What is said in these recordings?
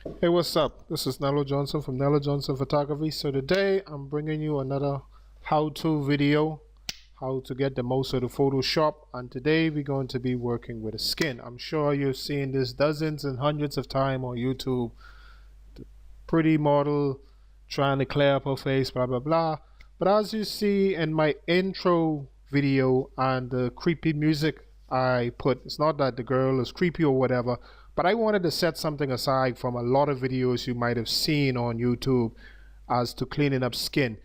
Hey, what's up? This is Nello Johnson from Nello Johnson Photography. So today I'm bringing you another how-to video, how to get the most out of Photoshop. And today we're going to be working with a skin. I'm sure you've seen this dozens and hundreds of times on YouTube. The pretty model trying to clear up her face, blah, blah, blah. But as you see in my intro video and the creepy music I put, it's not that the girl is creepy or whatever, but I wanted to set something aside from a lot of videos you might have seen on YouTube as to cleaning up skin.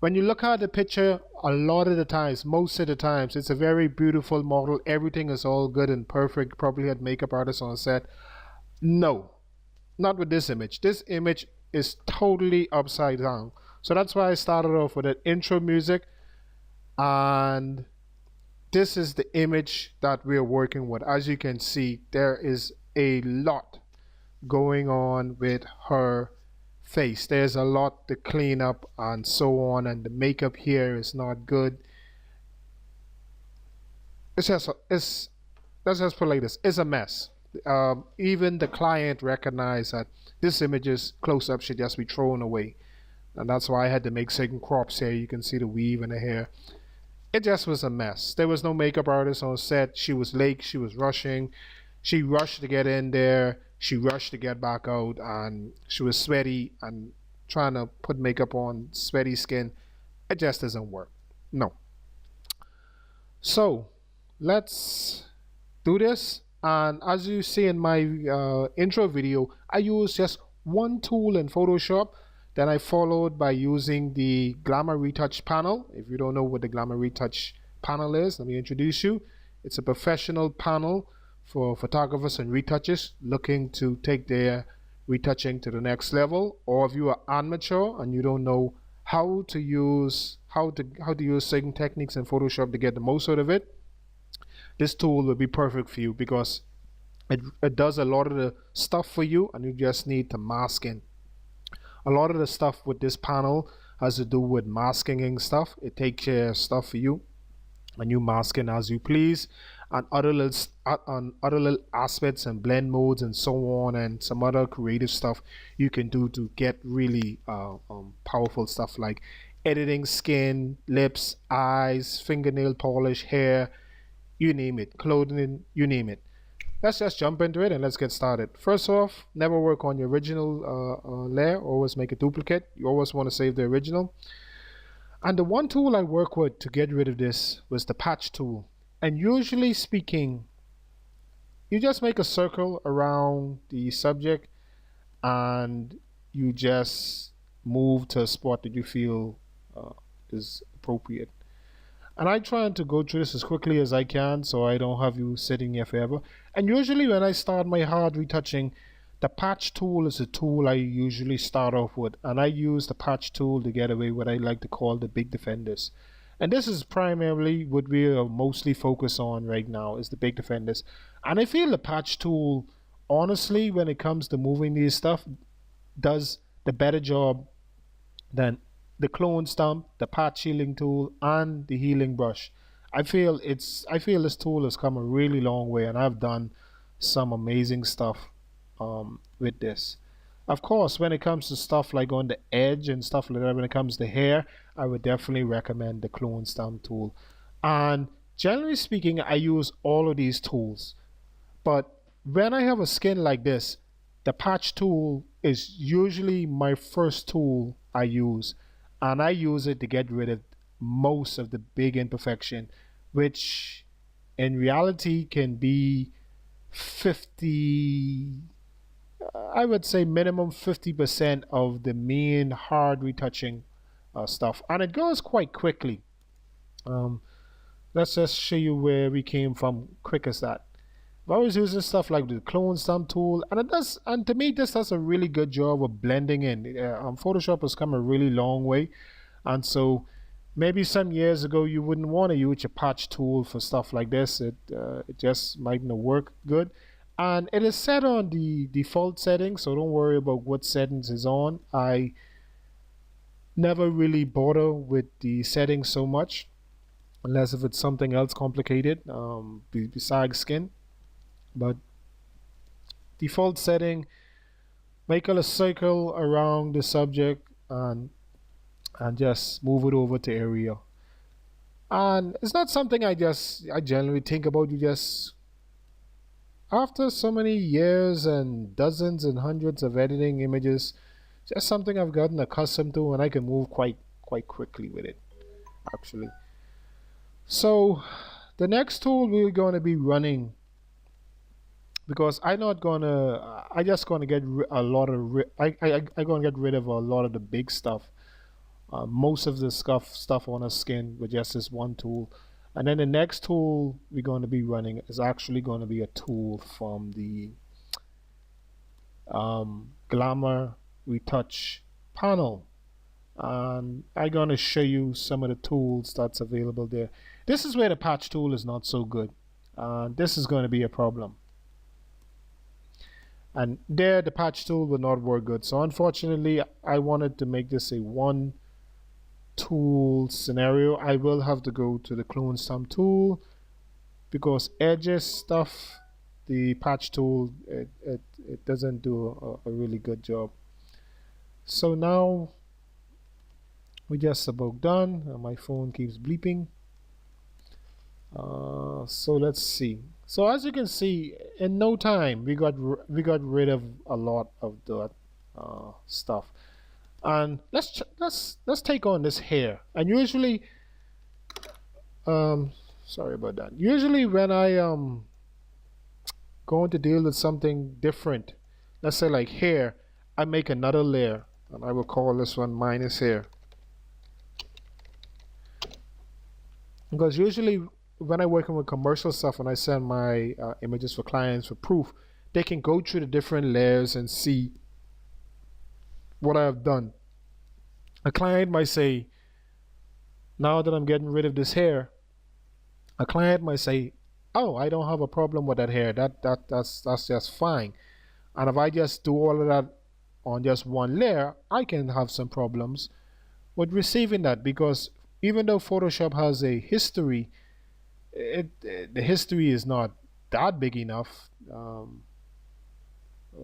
When you look at the picture, a lot of the times, most of the times, it's a very beautiful model. Everything is all good and perfect. Probably had makeup artists on set. No, not with this image. This image is totally upside down. So that's why I started off with an intro music, and this is the image that we're working with. As you can see, there is a lot going on with her face. There's a lot to clean up and so on, and the makeup here is not good. It's just let's just put it like this, it's a mess. Even the client recognized that this image's close-up should just be thrown away, and that's why I had to make certain crops here. You can see the weave in the hair. It just was a mess. There was no makeup artist on set. She was late, she was rushing. She rushed to get in there, she rushed to get back out, and she was sweaty and trying to put makeup on sweaty skin. It just doesn't work. No. So let's do this. And as you see in my intro video, I used just one tool in Photoshop. Then I followed by using the Glamour Retouch Panel. If you don't know what the Glamour Retouch Panel is, let me introduce you. It's a professional panel for photographers and retouchers looking to take their retouching to the next level. Or if you are amateur and you don't know how to use certain techniques in Photoshop to get the most out of it, this tool will be perfect for you because it does a lot of the stuff for you, and you just need to mask in. A lot of the stuff with this panel has to do with masking and stuff. It takes care of stuff for you, and you mask in as you please, and other little aspects and blend modes and so on, and some other creative stuff you can do to get really powerful stuff like editing skin, lips, eyes, fingernail polish, hair, you name it, clothing, you name it. Let's just jump into it and let's get started. First off, never work on your original layer. Always make a duplicate. You always want to save the original. And the one tool I work with to get rid of this was the patch tool. And usually speaking, you just make a circle around the subject and you just move to a spot that you feel is appropriate. And I try to go through this as quickly as I can so I don't have you sitting here forever. And usually when I start my hard retouching, the patch tool is a tool I usually start off with. And I use the patch tool to get away what I like to call the big defenders. And this is primarily what we are mostly focused on right now, is the big defenders. And I feel the patch tool, honestly, when it comes to moving these stuff, does the better job than the clone stump, the patch healing tool, and the healing brush. I feel this tool has come a really long way, and I've done some amazing stuff with this. Of course, when it comes to stuff like on the edge and stuff like that, when it comes to hair, I would definitely recommend the clone stamp tool. And generally speaking, I use all of these tools. But when I have a skin like this, the patch tool is usually my first tool I use. And I use it to get rid of most of the big imperfection, which in reality can be 50, I would say minimum 50% of the main hard retouching stuff, and it goes quite quickly. Let's just show you where we came from quick as that. I was using stuff like the clone stamp tool, and it does, and to me this does a really good job of blending in. Photoshop has come a really long way, and so maybe some years ago you wouldn't want to use a patch tool for stuff like this. It just might not work good. And it is set on the default settings, so don't worry about what settings is on. I never really bother with the settings so much, unless if it's something else complicated besides skin. But default setting, make a circle around the subject and just move it over to area. And it's not something I generally think about. You just, after so many years and dozens and hundreds of editing images, just something I've gotten accustomed to, and I can move quite quickly with it, actually. So the next tool we're going to be running, because I'm not gonna, I just gonna get a lot of I gonna get rid of a lot of the big stuff. Most of the stuff on our skin with just this one tool. And then the next tool we're going to be running is actually going to be a tool from the Glamour Retouch Panel. And I'm going to show you some of the tools that's available there. This is where the patch tool is not so good. This is going to be a problem. And there the patch tool will not work good. So unfortunately, I wanted to make this a one tool scenario. I will have to go to the clone stamp tool, because edges stuff, the patch tool, it doesn't do a really good job. So now we're just about done. My phone keeps bleeping. So let's see. So as you can see, in no time we got rid of a lot of that stuff. And let's take on this hair. And usually, sorry about that. Usually when I going to deal with something different, let's say like hair, I make another layer, and I will call this one minus hair. Because usually when I'm working with commercial stuff, when I send my images for clients for proof, they can go through the different layers and see what I have done. A client might say, now that I'm getting rid of this hair, a client might say, oh, I don't have a problem with that hair. That's just fine. And if I just do all of that on just one layer, I can have some problems with receiving that, because even though Photoshop has a history, the history is not that big enough.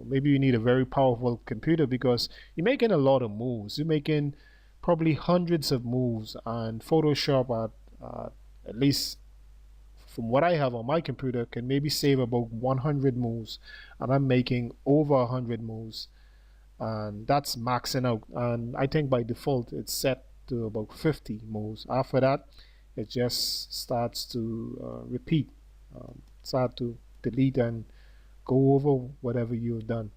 Maybe you need a very powerful computer, because you're making a lot of moves. You're making probably hundreds of moves, and Photoshop at least from what I have on my computer can maybe save about 100 moves, and I'm making over 100 moves, and that's maxing out. And I think by default it's set to about 50 moves. After that it just starts to repeat, start to delete and go over whatever you've done.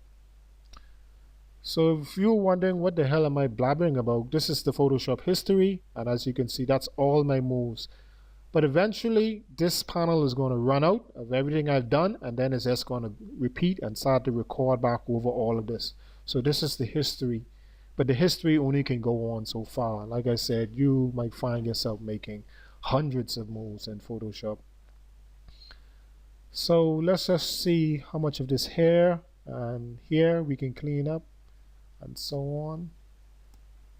So if you're wondering what the hell am I blabbering about, this is the Photoshop history, and as you can see, that's all my moves. But eventually this panel is going to run out of everything I've done, and then it's just going to repeat and start to record back over all of this. So this is the history, but the history only can go on so far. Like I said, you might find yourself making hundreds of moves in Photoshop. So let's just see how much of this hair and here we can clean up and so on.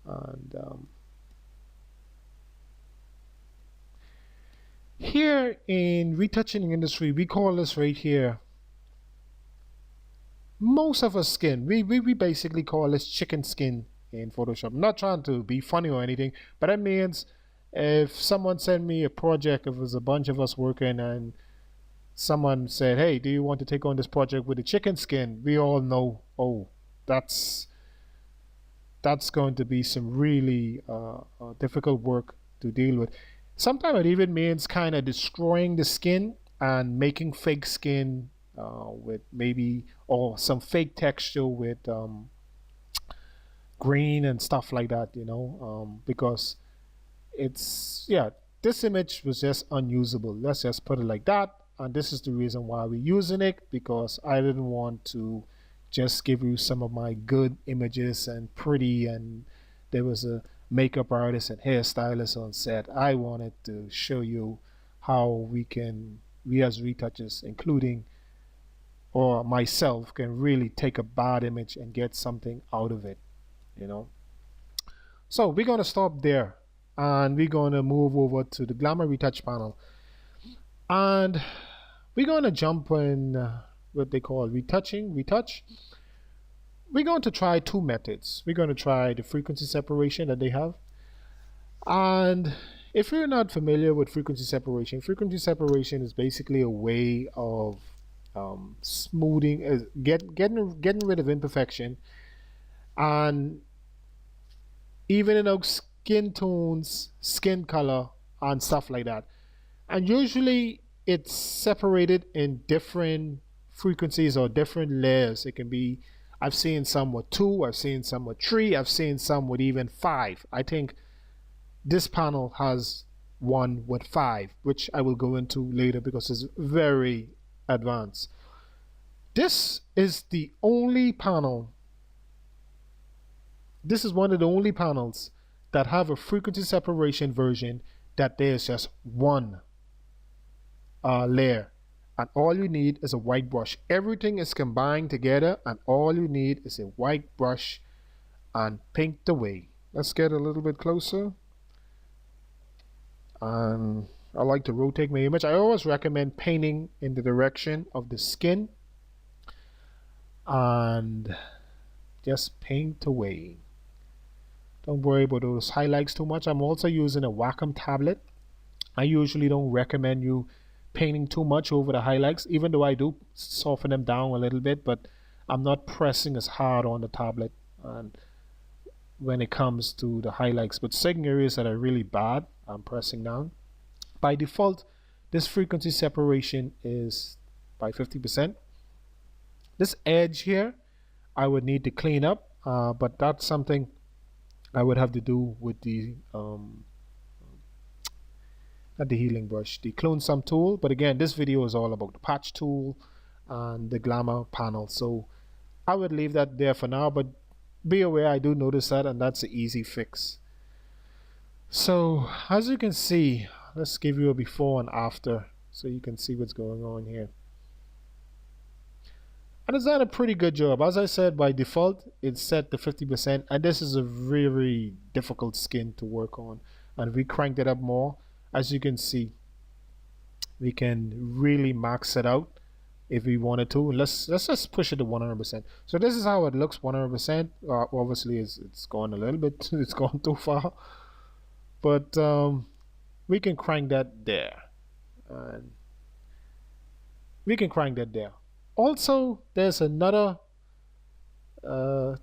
And here in retouching industry, we call this right here, most of our skin, we basically call this chicken skin in Photoshop. I'm not trying to be funny or anything, but that means if someone sent me a project, if it was a bunch of us working and someone said, hey, do you want to take on this project with the chicken skin? We all know, oh, that's going to be some really difficult work to deal with. Sometimes it even means kind of destroying the skin and making fake skin with maybe, or some fake texture with green and stuff like that, you know, because it's, yeah, this image was just unusable. Let's just put it like that. And this is the reason why we're using it, because I didn't want to just give you some of my good images and pretty, and there was a makeup artist and hairstylist on set. I wanted to show you how we as retouchers, including or myself, can really take a bad image and get something out of it, you know. So we're going to stop there, and we're going to move over to the Glamour Retouch Panel, and we're going to jump in what they call retouch. we're going to try two methods. We're going to try the frequency separation that they have. And if you're not familiar with frequency separation is basically a way of smoothing, getting rid of imperfection and evening out skin tones, skin color, and stuff like that. And usually it's separated in different frequencies or different layers. It can be, I've seen some with 2, I've seen some with 3, I've seen some with even 5. I think this panel has one with 5, which I will go into later because it's very advanced. This is the only panel, this is one of the only panels that have a frequency separation version that there's just one layer, and all you need is a white brush. Everything is combined together, and all you need is a white brush and paint away. Let's get a little bit closer. And I like to rotate my image. I always recommend painting in the direction of the skin and just paint away. Don't worry about those highlights too much. I'm also using a Wacom tablet. I usually don't recommend you painting too much over the highlights, even though I do soften them down a little bit, but I'm not pressing as hard on the tablet and when it comes to the highlights. But certain areas that are really bad, I'm pressing down. By default, this frequency separation is by 50%. This edge here, I would need to clean up, but that's something I would have to do with the not the healing brush, the clone sum tool. But again, this video is all about the patch tool and the Glamour panel, so I would leave that there for now, but be aware I do notice that, and that's an easy fix. So as you can see, let's give you a before and after so you can see what's going on here. And it's done a pretty good job. As I said, by default it's set to 50%, and this is a very difficult skin to work on, and we cranked it up more. As you can see, we can really max it out if we wanted to. Let's just push it to 100%. So this is how it looks 100%. Obviously it's gone a little bit, it's gone too far, but we can crank that there, and we can crank that there. Also, there's another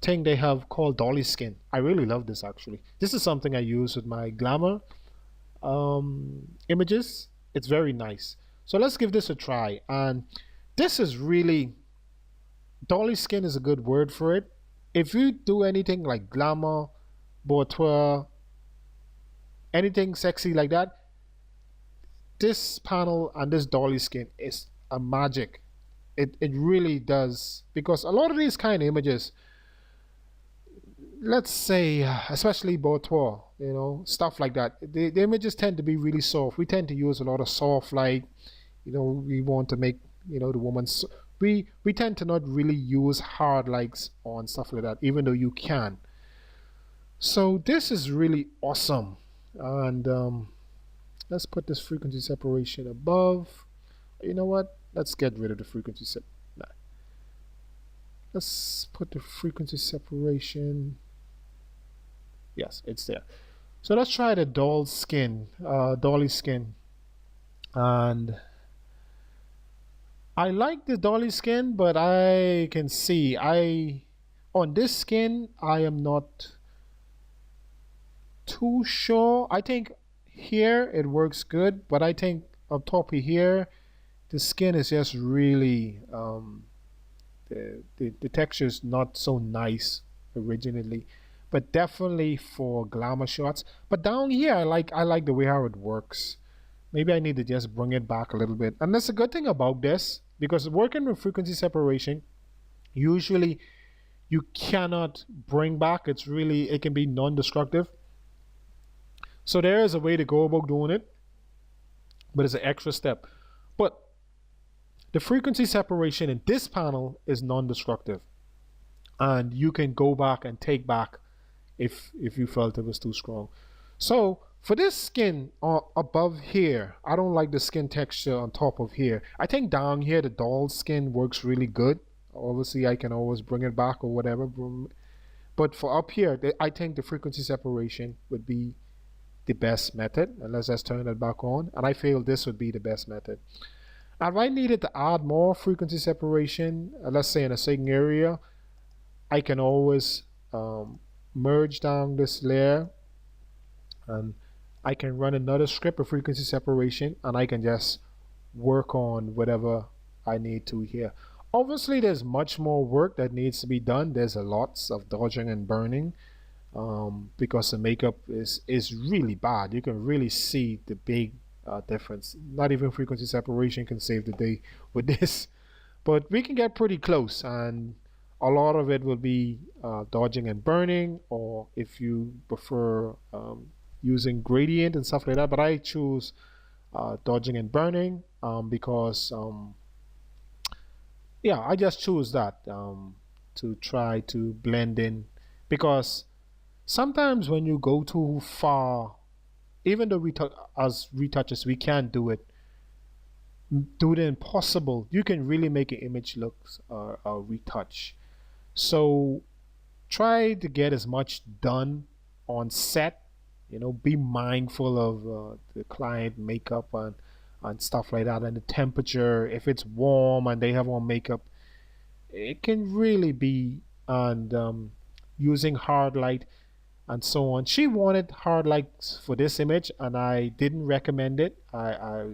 thing they have called dolly skin. I really love this actually. This is something I use with my Glamour images. It's very nice. So let's give this a try. And this is really, dolly skin is a good word for it. If you do anything like glamour, boudoir, anything sexy like that, this panel and this dolly skin is a magic. It really does, because a lot of these kind of images, let's say especially boudoir, you know, stuff like that, the images tend to be really soft. We tend to use a lot of soft light, you know, we want to make, you know, the woman, we tend to not really use hard lights on stuff like that, even though you can. So this is really awesome. And let's put this frequency separation above. You know what, let's get rid of the frequency let's put the frequency separation, yes, it's there. So let's try the dolly skin. And I like the dolly skin, but I can see on this skin I am not too sure. I think here it works good, but I think up top of here the skin is just really the texture is not so nice originally, but definitely for glamour shots. But down here I like the way how it works. Maybe I need to just bring it back a little bit. And that's a good thing about this, because working with frequency separation, usually you cannot bring back. It's really, it can be non-destructive. So there is a way to go about doing it, but it's an extra step. But the frequency separation in this panel is non-destructive, and you can go back and take back if you felt it was too strong. So for this skin above here, I don't like the skin texture on top of here. I think down here the doll skin works really good. Obviously I can always bring it back or whatever, but for up here I think the frequency separation would be the best method. And let's just turn it back on, and I feel this would be the best method. If I needed to add more frequency separation, let's say in a certain area, I can always merge down this layer, and I can run another script of frequency separation, and I can just work on whatever I need to here. Obviously there's much more work that needs to be done. There's a lots of dodging and burning, because the makeup is really bad. You can really see the big difference. Not even frequency separation can save the day with this, but we can get pretty close, and a lot of it will be dodging and burning, or if you prefer using gradient and stuff like that. But I choose dodging and burning because yeah, I just choose that to try to blend in, because sometimes when you go too far, even though as retouchers we can't do the impossible, you can really make an image look retouch. So try to get as much done on set. You know, be mindful of the client makeup and stuff like that, and the temperature. If it's warm and they have on makeup, it can really be, and using hard light and so on. She wanted hard lights for this image, and I didn't recommend it. I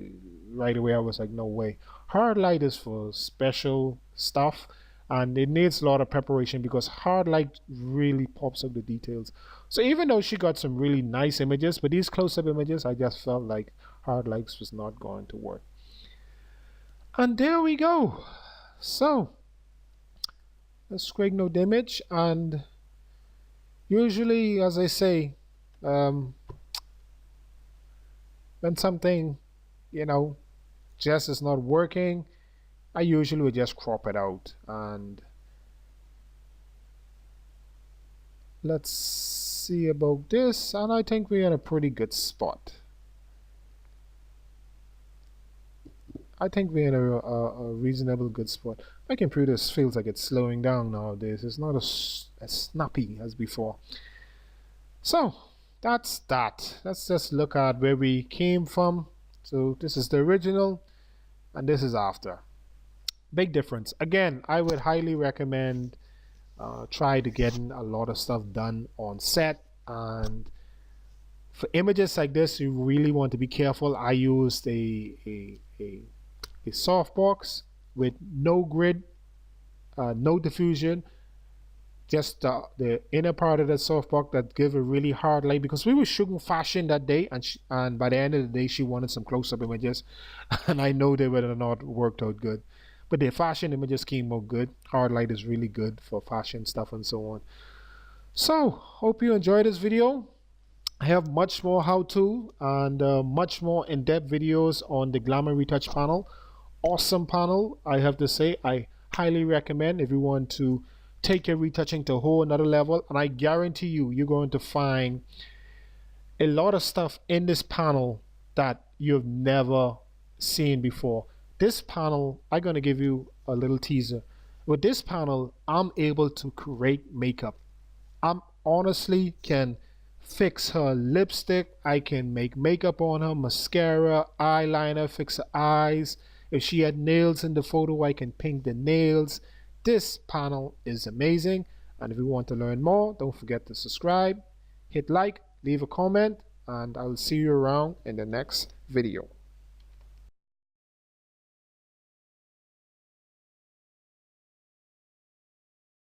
right away I was like, no way. Hard light is for special stuff, and it needs a lot of preparation because hard light really pops up the details. So even though she got some really nice images, but these close-up images, I just felt like hard lights was not going to work. And there we go. So let's create no image, and usually, as I say, when something, you know, just is not working, I usually would just crop it out. And let's see about this, and I think we're in a pretty good spot. I think we're in a reasonable good spot. My computer feels like it's slowing down nowadays. It's not as snappy as before. So that's that. Let's just look at where we came from. So this is the original, and this is after. Big difference. Again, I would highly recommend try to get a lot of stuff done on set, and for images like this you really want to be careful. I used a softbox with no grid, no diffusion, just the inner part of the softbox that give a really hard light, because we were shooting fashion that day, and by the end of the day she wanted some close-up images and I know they would have not worked out good, but the fashion images came out good. Hard light is really good for fashion stuff and so on. So hope you enjoyed this video. I have much more how-to and much more in-depth videos on the Glamour Retouch panel. Awesome panel, I have to say. I highly recommend if you want to take your retouching to a whole another level, and I guarantee you, you're going to find a lot of stuff in this panel that you've never seen before. This panel, I'm going to give you a little teaser. With this panel, I'm able to create makeup. I'm honestly can fix her lipstick, I can make makeup on her, mascara, eyeliner, fix her eyes. If she had nails in the photo, I can paint the nails. This panel is amazing, and if you want to learn more, don't forget to subscribe, hit like, leave a comment, and I'll see you around in the next video.